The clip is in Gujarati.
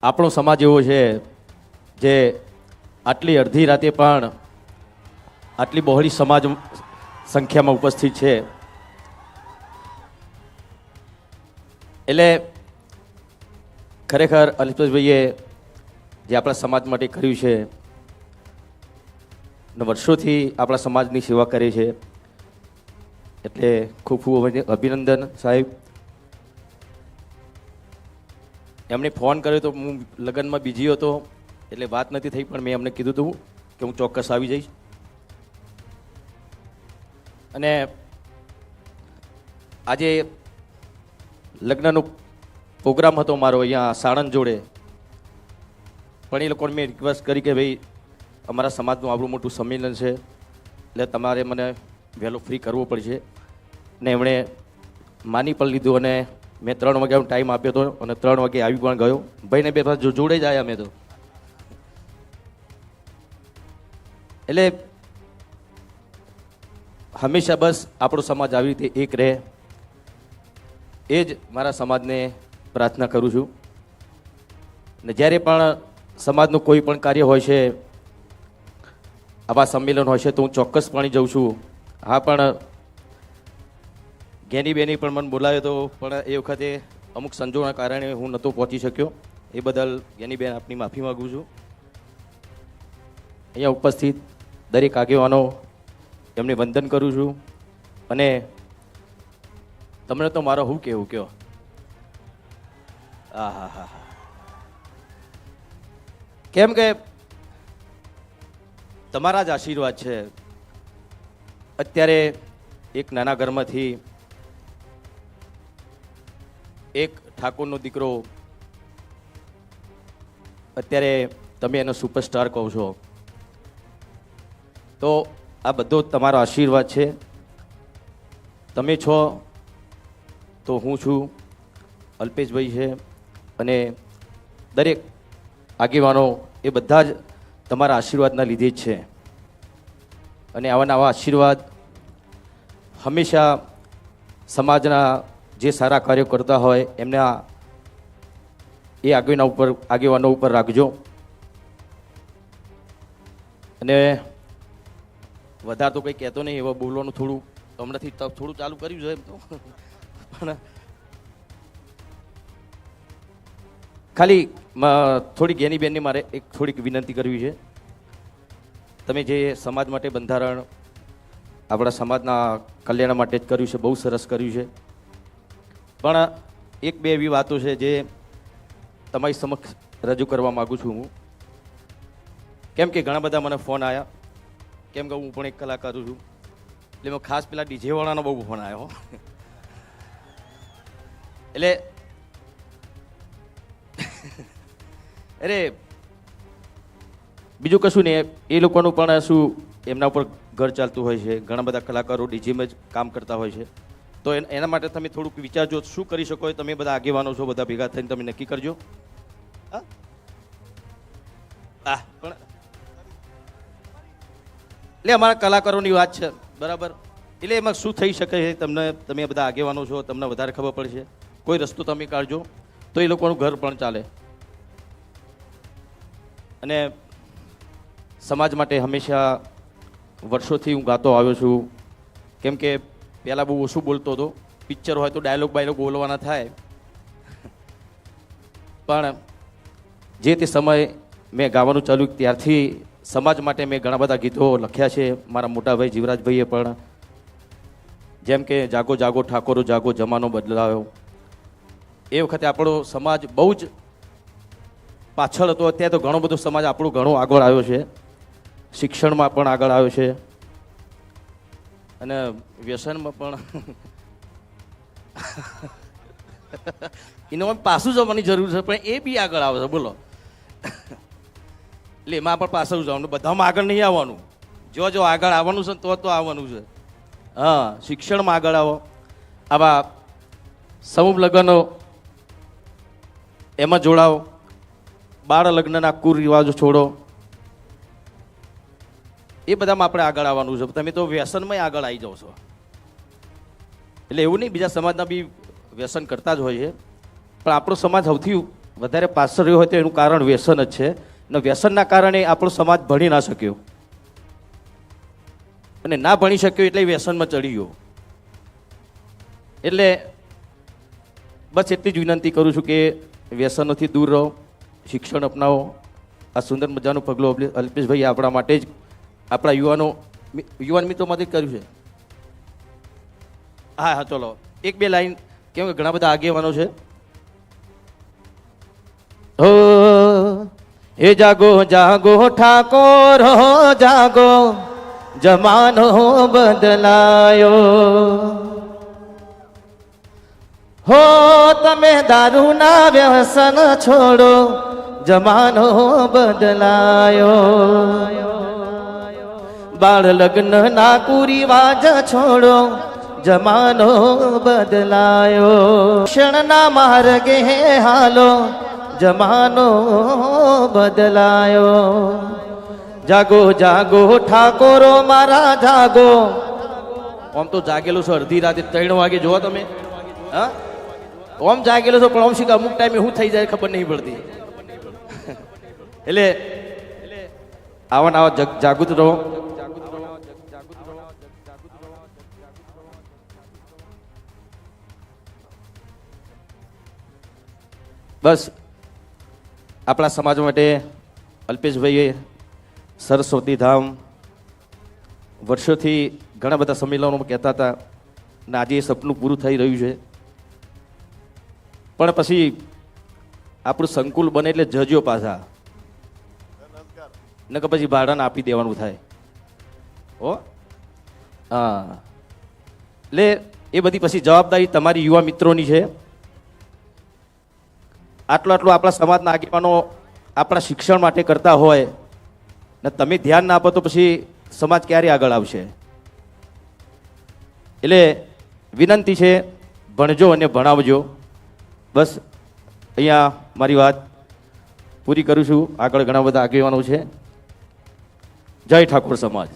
આપણો સમાજ એવો છે જે આટલી અડધી રાતે પણ આટલી બહોળી સમાજ સંખ્યામાં ઉપસ્થિત છે. એટલે ખરેખર અલ્પેશભાઈએ જે આપણા સમાજ માટે કર્યું છે અને વર્ષોથી આપણા સમાજની સેવા કરી છે, એટલે ખૂબ ખૂબ અભિનંદન સાહેબ. એમણે ફોન કર્યો તો હું લગ્નમાં બીજી હતો એટલે વાત નથી થઈ, પણ મેં એમને કીધું હતું કે હું ચોક્કસ આવી જઈશ. અને આજે લગ્નનો પ્રોગ્રામ હતો મારો અહીંયા સાણંદ જોડે, પણ એ લોકોને મેં રિક્વેસ્ટ કરી કે ભાઈ અમારા સમાજનું આવડું મોટું સંમેલન છે એટલે તમારે મને વહેલો ફ્રી કરવો પડશે. ને એમણે માની પણ લીધું અને મેં 3 વાગ્યાનો ટાઈમ આપ્યો હતો અને 3 વાગે આવી પણ ગયો. ભાઈને બે પાસ જોડે જ આવ્યા મેં તો. એટલે હંમેશા બસ આપણો સમાજ આવી રીતે એક રહે, એ જ મારા સમાજને પ્રાર્થના કરું છું. ને જ્યારે પણ સમાજનું કોઈ પણ કાર્ય હોય છે, આવા સંમેલન હોય છે, તો હું ચોક્કસપણે જઉં છું. હા, પણ જ્ઞાનીબેની પણ મને બોલાવ્યો હતો, પણ એ વખતે અમુક સંજોગોના કારણે હું નહોતો પહોંચી શક્યો. એ બદલ જ્ઞાનીબેન આપની માફી માગું છું. અહીંયા ઉપસ્થિત દરેક આગેવાનો એમને વંદન કરું છું. અને તમને તો મારો શું કહેવું કયો, હા હા હા હા, કેમ કે તમારા જ આશીર્વાદ છે. અત્યારે એક નાના ઘરમાંથી એક ઠાકોરનો દીકરો, અત્યારે તમે એનો સુપરસ્ટાર કહો છો, તો આ બધો તમારો આશીર્વાદ છે. તમે છો તો હું છું, અલ્પેશભાઈ છે, અને દરેક આગેવાનો એ બધા જ તમારા આશીર્વાદના લીધે જ છે. અને આવા નવા આશીર્વાદ હંમેશા સમાજના જે સારા કાર્યો કરતા હોય એમના એ આગેવાનો ઉપર રાખજો. અને વધારે તો કંઈ કહેતો નહીં, એવા બોલવાનું થોડું હમણાંથી થોડું ચાલુ કર્યું છે એમ તો, પણ ખાલી થોડી જ્ઞાનીબેનની મારે એક થોડીક વિનંતી કરવી છે. તમે જે સમાજ માટે બંધારણ આપણા સમાજના કલ્યાણ માટે જ કર્યું છે, બહુ સરસ કર્યું છે. પણ એક બે એવી વાતો છે જે તમારી સમક્ષ રજૂ કરવા માગું છું હું. કેમ કે ઘણા બધા મને ફોન આવ્યા, કેમ કે હું પણ એક કલાકાર છું, એટલે મેં ખાસ પેલા ડીજેવાળાનો બહુ ફોન આવ્યો. એટલે અરે બીજું કશું નહીં, એ લોકોનું પણ શું એમના ઉપર ઘર ચાલતું હોય છે. ઘણા બધા કલાકારો ડીજેમાં જ કામ કરતા હોય છે, તો એના માટે તમે થોડુંક વિચારજો શું કરી શકો. તમે બધા આગેવાનો છો, બધા ભેગા થઈને તમે નક્કી કરજો. હા, પણ એટલે અમારા કલાકારોની વાત છે, બરાબર. એટલે એમાં શું થઈ શકે છે, તમે બધા આગેવાનો છો, તમને વધારે ખબર પડશે. કોઈ રસ્તો તમે કાઢજો તો એ લોકોનું ઘર પણ ચાલે. અને સમાજ માટે હંમેશા વર્ષોથી હું ગાતો આવ્યો છું. કેમ કે પહેલાં બહુ ઓછું બોલતો હતો. પિક્ચર હોય તો ડાયલોગ બોલવાના થાય, પણ જે તે સમય મેં ગાવાનું ચાલુ ત્યારથી સમાજ માટે મેં ઘણા બધા ગીતો લખ્યા છે. મારા મોટાભાઈ જીવરાજભાઈએ પણ, જેમ કે જાગો જાગો ઠાકોરો જાગો જમાનો બદલાયો, એ વખતે આપણો સમાજ બહુ જ પાછળ હતો. અત્યારે તો ઘણો બધો સમાજ આપણો ઘણો આગળ આવ્યો છે, શિક્ષણમાં પણ આગળ આવ્યો છે, અને વ્યસનમાં પણ એનો પાછું જવાની જરૂર છે, પણ એ બી આગળ આવે છે. બોલો, એટલે એમાં પણ પાછળ જવાનું, બધામાં આગળ નહીં આવવાનું. જો આગળ આવવાનું છે તો આવવાનું છે. હા, શિક્ષણમાં આગળ આવો. આવા સમૂહ લગ્નો એમાં જોડાઓ. બાળ લગ્નના કુરિવાજો છોડો. એ બધામાં આપણે આગળ આવવાનું છે. તમે તો વ્યસનમાં આગળ આવી જાઓ છો. એટલે એવું નહીં, બીજા સમાજના બી વ્યસન કરતા જ હોય છે, પણ આપણો સમાજ સૌથી વધારે પાછળ રહ્યો હોય તો એનું કારણ વ્યસન જ છે અને વ્યસનના કારણે આપણો સમાજ ભણી ના શક્યો અને ના ભણી શક્યો એટલે વ્યસનમાં ચડી ગયો. એટલે બસ એટલી જ વિનંતી કરું છું કે વ્યસનોથી દૂર રહો, શિક્ષણ અપનાવો. આ સુંદર મજાનું પગલું અલ્પેશભાઈ આપણા માટે જ, આપણા યુવાન મિત્રો માટે જ કર્યું છે. હા હા, ચલો એક બે લાઈન, કેમ કે ઘણા બધા આગેવાનો છે. હો એ જાગો જાગો ઠાકોર હો જાગો, જમાનો બદલાયો. હો તમે દારૂના વ્યસન છોડો, જમાનો બદલાયો. બાળ લગ્ન ના કુરિવાજ છોડો, જમાનો બદલાયો. શિક્ષણના માર્ગે હાલો, જમાનો બદલાયો. જાગો જાગો ઠાકોરો મારા જાગો. આમ તો જાગેલો છો અડધી રાતે 3 વાગે, જોવો તમે. હા, ઓમ જાગેલો છો, પણ ઓમ શીખ અમુક ટાઈમે શું થઈ જાય ખબર નહીં પડતી. એટલે આવા આવા જાગૃત રહો. બસ આપણા સમાજ માટે અલ્પેશભાઈએ સરસ્વતી ધામ વર્ષોથી ઘણા બધા સંમેલનોમાં કહેતા હતા અને આજે એ સપનું પૂરું થઈ રહ્યું છે. પણ પછી આપણું સંકુલ બને એટલે જજો પાછા, ન કે પછી ભાડાને આપી દેવાનું થાય. હો હા, એટલે એ બધી પછી જવાબદારી તમારી યુવા મિત્રોની છે. આટલું આપણા સમાજના આગેવાનો આપણા શિક્ષણ માટે કરતા હોય ને તમે ધ્યાન ના આપો તો પછી સમાજ ક્યારે આગળ આવશે? એટલે વિનંતી છે, ભણજો અને ભણાવજો. બસ અહીંયા મારી વાત પૂરી કરું છું. આગળ ઘણા બધા આગેવાનો છે. જય ઠાકોર સમાજ.